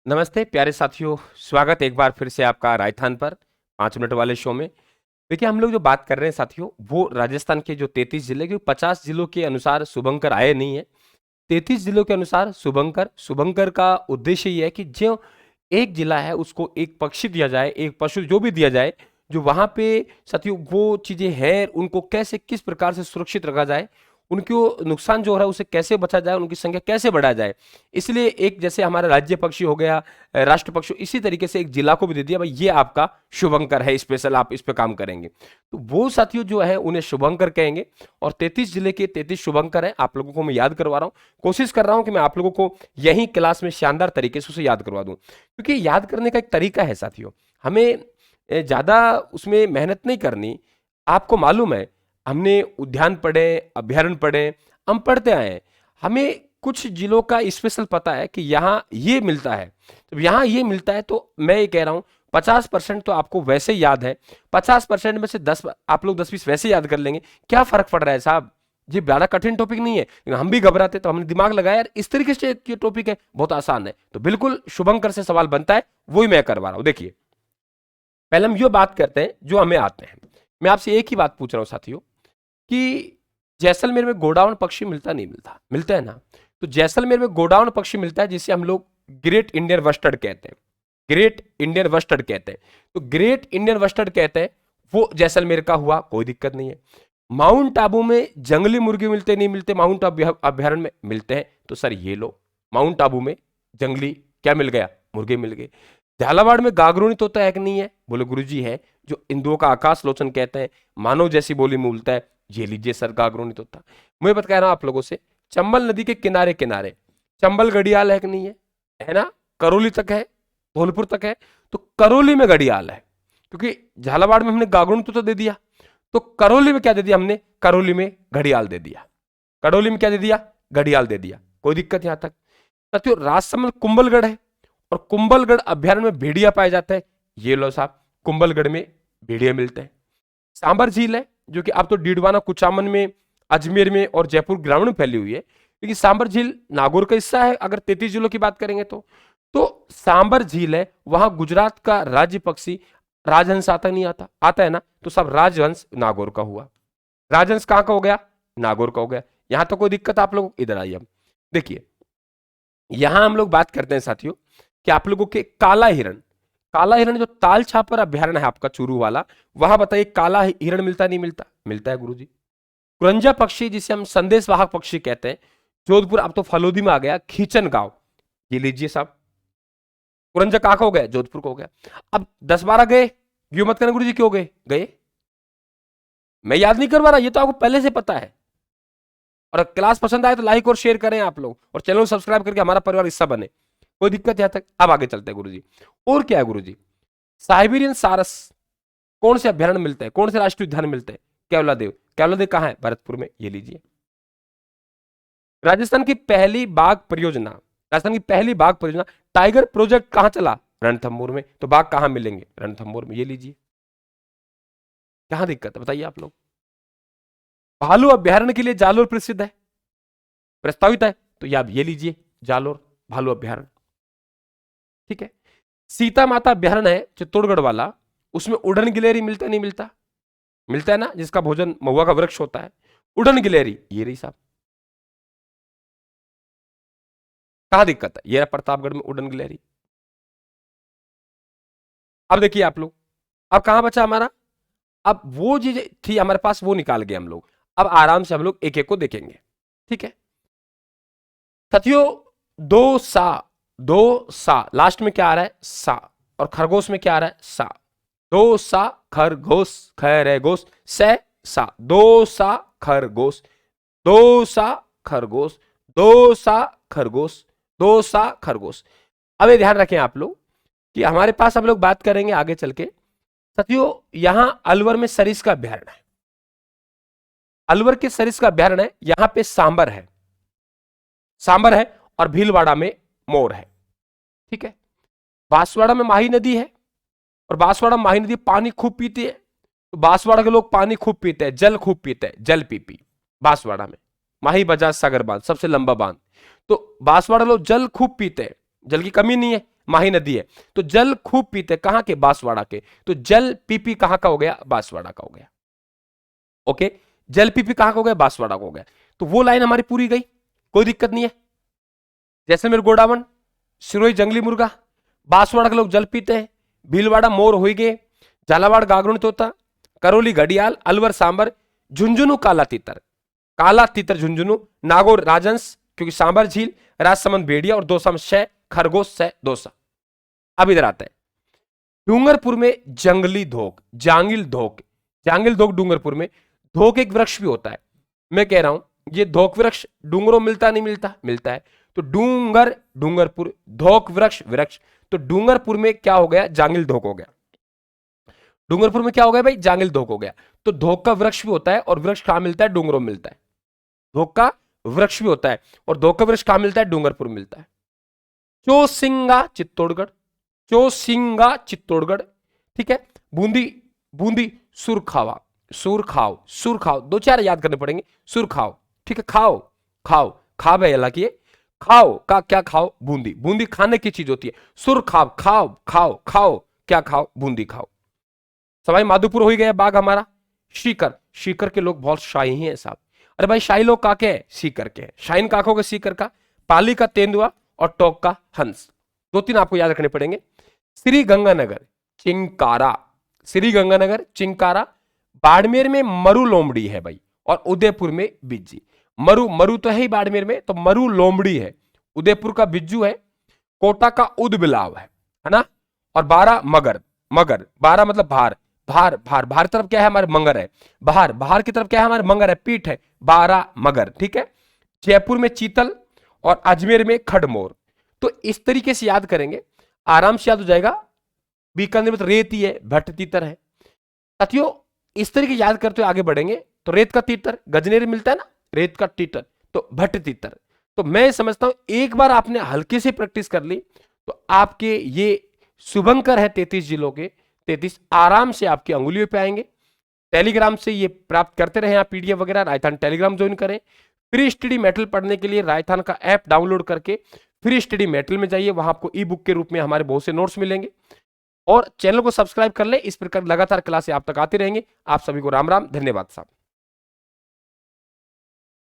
नमस्ते प्यारे साथियों, स्वागत एक बार फिर से आपका राजस्थान पर 5 मिनट वाले शो में। देखिए हम लोग जो बात कर रहे हैं साथियों, वो राजस्थान के जो 33 जिले के 50 जिलों के अनुसार शुभंकर आए नहीं है। 33 जिलों के अनुसार शुभंकर शुभंकर का उद्देश्य ये है कि जो एक जिला है उसको एक पक्षी दिया जाए, एक पशु जो भी दिया जाए, जो वहां पे साथियों वो चीजें हैं उनको कैसे किस प्रकार से सुरक्षित रखा जाए, उनको नुकसान जो हो रहा है उसे कैसे बचा जाए, उनकी संख्या कैसे बढ़ाया जाए। इसलिए एक जैसे हमारा राज्य पक्षी हो गया, राष्ट्र पक्षी, इसी तरीके से एक जिला को भी दे दिया भाई ये आपका शुभंकर है, स्पेशल आप इस पे काम करेंगे। तो वो साथियों जो है उन्हें शुभंकर कहेंगे। और 33 जिले के 33 शुभंकर है, आप लोगों को मैं याद करवा रहा हूँ। कोशिश कर रहा हूं कि मैं आप लोगों को यही क्लास में शानदार तरीके से उसे याद करवा दूं, क्योंकि याद करने का एक तरीका है साथियों। हमें ज्यादा उसमें मेहनत नहीं करनी। आपको मालूम है हमने उद्यान पढ़े, अभ्यारण्य पढ़े, हम पढ़ते आए हैं। हमें कुछ जिलों का स्पेशल पता है कि यहाँ ये मिलता है। तो यहाँ ये मिलता है तो मैं ये कह रहा हूँ 50% तो आपको वैसे याद है। 50% में से 10 आप लोग 10-20 वैसे याद कर लेंगे। क्या फर्क पड़ रहा है साहब, ये बड़ा कठिन टॉपिक नहीं है, लेकिन हम भी घबराते तो हमने दिमाग लगाया यार इस तरीके से ये टॉपिक है, बहुत आसान है। तो बिल्कुल शुभंकर से सवाल बनता है, वही मैं करवा रहा हूं। देखिए पहले हम ये बात करते हैं जो हमें आते हैं। मैं आपसे एक ही बात पूछ रहा हूं साथियों कि जैसलमेर में गोडाउन पक्षी मिलता नहीं मिलता, मिलता है ना। तो जैसलमेर में गोडाउन पक्षी मिलता है जिसे हम लोग ग्रेट इंडियन वस्टर्ड कहते हैं। ग्रेट इंडियन वस्टर्ड कहते हैं। तो ग्रेट इंडियन वस्टर्ड कहते हैं, वो जैसलमेर का हुआ, कोई दिक्कत नहीं है। माउंट आबू में जंगली मुर्गे मिलते नहीं मिलते, माउंट अभ्यारण्य में मिलते हैं। तो सर ये लो, माउंट आबू में जंगली क्या मिल गया, मुर्गे मिल गए। झालावाड़ में गागरूनी तोता है कि नहीं है, बोले गुरुजी है, जो इंदुओं का आकाश लोचन कहते हैं, मानव जैसी बोली में बोलता है। ये लीजिए सर गागरूनी तोता। मैं बता रहा हूं आप लोगों से, चंबल नदी के किनारे किनारे चंबल घड़ियाल है कि नहीं है ना। करौली तक है, धौलपुर तक है। तो करौली में घड़ियाल है, क्योंकि झालावाड़ में हमने गागरूनी तोता दे दिया, तो करौली में क्या दे दिया हमने, करौली में घड़ियाल दे दिया। करौली में क्या दे दिया, घड़ियाल दे दिया। कोई दिक्कत यहां तक। साथियों राजसमंद कुंभलगढ़ है, और कुंभलगढ़ अभ्यारण्य में भेड़िया पाए जाते हैं। ये लो साहब, कुंभलगढ़ में भेड़िया मिलते हैं। सांबर झील है जो कि अब तो डीडवाना, कुचामन में, अजमेर में और जयपुर ग्रामीण में फैली हुई है, क्योंकि सांबर झील नागौर का हिस्सा है अगर 33 जिलों की बात करेंगे तो सांबर झील है, वहां गुजरात का राज्य पक्षी राजहंस आता नहीं आता, आता है ना। तो सब राजहंस नागौर का हुआ। राजहंस कहां का हो गया, नागौर का हो गया। यहां तो कोई दिक्कत आप लोग, इधर आइए। हम देखिए यहां हम लोग बात करते हैं साथियों कि आप लोगों के काला हिरण, काला हिरण जो ताल छापर अभ्यारण्य है आपका चूरू वाला, वहां बताइए काला हिरण मिलता नहीं मिलता, मिलता है गुरुजी। कुरंजा पक्षी जिसे हम संदेश वाहक पक्षी कहते हैं, जोधपुर अब तो फलोदी में आ गया, खींचन गांव, ये लीजिए साहब। कुरंजा कहां का हो गया, जोधपुर को हो गया। अब 10-12 गए, यू मत करना गुरुजी क्यों गए, गए मैं याद नहीं करवा रहा, ये तो आपको पहले से पता है। और क्लास पसंद आए तो लाइक और शेयर करें आप लोग, और चैनल को सब्सक्राइब करके हमारा परिवार हिस्सा बने। कोई दिक्कत यहां तक। अब आगे चलते हैं गुरुजी। और क्या है गुरुजी, साइबेरियन सारस कौन से अभ्यारण्य मिलते हैं, कौन से राष्ट्रीय उद्यान मिलते हैं, केवलादेव। केवलादेव कहां है, भरतपुर में, ये लीजिए। राजस्थान की पहली बाघ परियोजना, राजस्थान की पहली बाघ परियोजना टाइगर प्रोजेक्ट कहां चला, रणथंभौर में। तो बाघ कहां मिलेंगे, रणथंभौर में, ये लीजिए। कहां दिक्कत है बताइए आप लोग। भालू अभ्यारण्य के लिए जालोर प्रसिद्ध है, प्रस्तावित है, तो ये लीजिए जालोर भालू अभ्यारण्य। ठीक है। सीता माता अभ्यारण्य है चित्तौड़गढ़ वाला, उसमें उड़न गिलेरी मिलता नहीं मिलता, मिलता है ना, जिसका भोजन महुआ का वृक्ष होता है। उड़न गिलेरी ये रही साहब। कहां दिक्कत है, ये प्रतापगढ़ में उड़न गिलेरी। अब देखिए आप लोग, अब कहां बचा हमारा, अब वो चीज थी हमारे पास वो निकाल गए हम लोग। अब आराम से हम लोग एक एक को देखेंगे। ठीक है साथियों, दो सा लास्ट में क्या आ रहा है, सा, और खरगोश में क्या आ रहा है, सा। दो सा खरगोश, खरगोश से सा, दो सा खरगोश, दो सा खरगोश, दो सा खरगोश, दो सा खरगोश। अब ये ध्यान रखें आप लोग कि हमारे पास हम लोग बात करेंगे आगे चल के साथियों, यहां अलवर में सरिस का अभ्यारण्य है, अलवर के सरिस का अभ्यारण्य है। यहां पे सांबर है, सांबर है, और भीलवाड़ा में मोर है। ठीक है। बांसवाड़ा में माही नदी है, और बांसवाड़ा माही नदी पानी खूब पीती है, तो बांसवाड़ा के लोग पानी खूब पीते हैं, जल खूब पीते हैं, जल पी बांसवाड़ा में माही बजाज सागर बांध सबसे लंबा बांध। तो बांसवाड़ा लोग जल खूब पीते हैं, जल की कमी नहीं है, माही नदी है। तो जल खूब पीते कहां के, बांसवाड़ा के। तो जल पीपी कहां का हो गया, बांसवाड़ा का हो गया। ओके, जल पीपी कहां का हो गया, बांसवाड़ा का हो गया। तो वो लाइन हमारी पूरी गई, कोई दिक्कत नहीं है। जैसलमेर गोडावण, सिरोही जंगली मुर्गा, बांसवाड़ा के लोग जल पीते हैं, भीलवाड़ा मोर हो गए, झालावाड़ गागरुण तोता, करौली घड़ियाल, अलवर सांबर, झुंझुनू काला तीतर झुंझुनू, नागौर राजंस क्योंकि सांबर झील, राजसमंद भेड़िया और दौसा में शय खरगोश से दौसा। अब इधर आता है डूंगरपुर में जंगली धोक, जांगिल धोक डूंगरपुर में। धोक एक वृक्ष भी होता है, मैं कह रहा हूं ये धोक वृक्ष डूंगरों मिलता नहीं मिलता, मिलता है। तो डूंगरपुर, धोक वृक्ष, तो डूंगरपुर में क्या हो गया, जांगिल धोक हो गया। डूंगरपुर में क्या हो गया भाई, जांगिल धोक हो गया। तो धोक का वृक्ष भी होता है और वृक्ष कहां मिलता है, डूंगरों में मिलता है। धोक का वृक्ष भी होता है और धोक का वृक्ष कहां मिलता है, डूंगरपुर में मिलता है। चोसिंगा चित्तौड़गढ़, ठीक है। बूंदी सुरखाव, दो चार याद करने पड़ेंगे। सुरखाव, ठीक है। खाव है, हालांकि खाओ का क्या खाओ, बूंदी खाने की चीज होती है। सुरखाव, खाओ क्या खाओ, बूंदी खाओ। सवाई माधोपुर हो ही गया बाग हमारा। सीकर के लोग बहुत शाही हैं साहब। अरे भाई शाही लोग काके हैं, सीकर के हैं। शाहीन काकों के सीकर का, पाली का तेंदुआ और टोक का हंस। दो तीन आपको याद रखने पड़ेंगे। श्री गंगानगर चिंकारा, बाड़मेर में मरु लोमड़ी है भाई, और उदयपुर में बिज्जी। मरु तो है ही बाड़मेर में, तो मरु लोमड़ी है। उदयपुर का बिज्जू है, कोटा का उदबिलाव है ना। और 12 मगर, 12 मतलब भार तरफ क्या है हमारे, मंगर है। बाहर की तरफ क्या है हमारे, मंगर है, पीठ है। 12 मगर, ठीक है। जयपुर में चीतल और अजमेर में खडमोर। तो इस तरीके से याद करेंगे, आराम से याद हो जाएगा। बीकानेर में तो रेत ही है, भट्ट तीतर है। साथियों इस तरीके याद करते हुए आगे बढ़ेंगे। तो रेत का तीतर गजनेर मिलता है ना, रेत का तीतर, तो भट्ट तीतर। तो मैं समझता हूं एक बार आपने हल्के से प्रैक्टिस कर ली तो आपके ये शुभंकर है 33 जिलों के 33 आराम से आपकी अंगुलियों पे आएंगे। टेलीग्राम से ये प्राप्त करते रहे आप पीडीएफ वगैरह। राजस्थान टेलीग्राम ज्वाइन करें। फ्री स्टडी मेटल पढ़ने के लिए राजस्थान का ऐप डाउनलोड करके फ्री स्टडी मेटल में जाइए, वहां आपको ई बुक के रूप में हमारे बहुत से नोट्स मिलेंगे। और चैनल को सब्सक्राइब कर ले, इस प्रकार लगातार क्लासें आप तक आती रहेंगे। आप सभी को राम राम, धन्यवाद साहब।